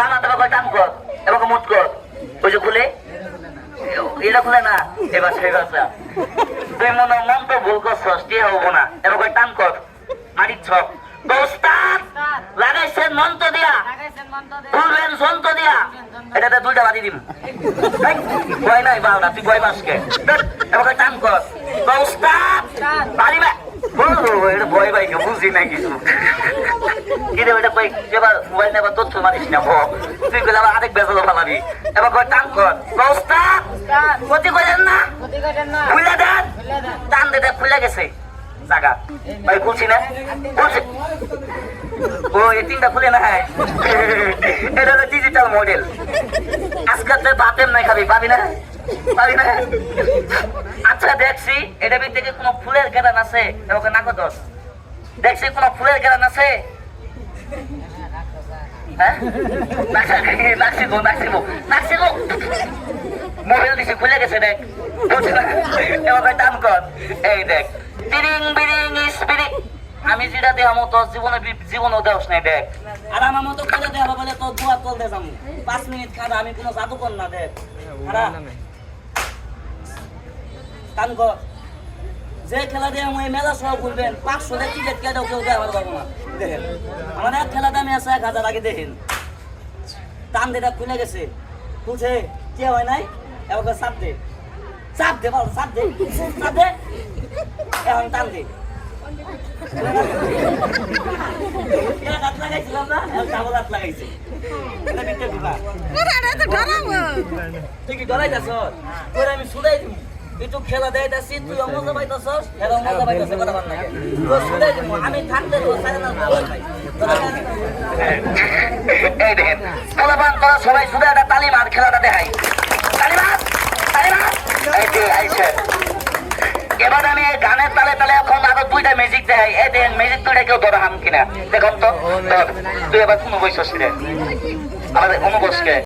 বানাতে বাবা টান কর এবার মুট কর ওই যে খুলে এটা খুলে না এবার সেই বাচ্চা তুই মনে মন তো ভুল করছস দিয়ে হবো না এবার টান কর মাটির ছক দোস্তাদ লাগাইছেন মন্ত্র দিয়া খুলবেন যন্ত্র দিয়া এটাতে দুইটা বাদি দিম ভয় নাই বাবা তুই ভয় পাসকে এবার টান কর দোস্তাদ পারিবা এটা ভয় পাই বুঝি না কিছু কি রে ওটা কই এবার মোবাইল নেবার তথ্য মানিস না ভো তুই গেলে আবার আরেক বেজালো ফালাবি এবার কয় টান কর দোস্তাদ ক্ষতি করেন না খুলে দেন টান দে খুলে গেছে জায়গা ভাই খুলছি না খুলছি ও এই তিনটা খুলে না এটা হলো ডিজিটাল মডেল আজকাল তুই বাপের নাই খাবি পাবি না পাবি না আচ্ছা দেখছি এটা থেকে কোনো ফুলের গেরান আছে এবার নাকো দোষ দেখছি কোনো ফুলের গেরান আছে হ্যাঁ নাকছি গো মোবাইল দিছি খুলে গেছে দেখ এবার টান কর এই দেখ বিরিং বিরিং স্পিরিং আমি যেটা দেখামো তোর জীবনেও দেওস নাই দেখ আর আমার মতো করে দেখাবো বলে তোর দুয়ার তল দে যাবো 5 মিনিট খাদা আমি কোনো জাদুকর না দেখ টান কর যে খেলা দিয়ে আমি মেলা সহ ঘুরবেন 500 টাকা টিকিট কেটেও কেউ দেখাতে পারবো না দেখেন আমার এক খেলা দামে আছে 1000 আগে দেখেন টান দেটা খুলে গেছে খুলছে কে হয় নাই এবার চাপ দে বল চাপ দে এখন টান দে হাত লাগাইছিলাম না ডাবল হাত লাগাইছে এটা বিতে দিবা তুই কি ডরাই যাস তোর আমি শুধাই দিই একটু খেলা দেয়তাছি তুই মজা পাইতাছস খেলা মজা পাইতাছে কথা বল না তো শুধাই দিই আমি থাকতে তো সারা না বল ভাই এই দেখেন পোলাপান তোরা সবাই শুধু একটা তালিম আর খেলাটা দেখাই তালিম এই যে আইছে এবার আমি গানের তালে তালে এখন আরো দুইটা ম্যাজিক দেখাই এই দেখেন ম্যাজিক দুইটা কেউ ধরা হাম কিনা দেখুন তো তুই এবার কোনো বৈশস্য আমাদের অনুবসকে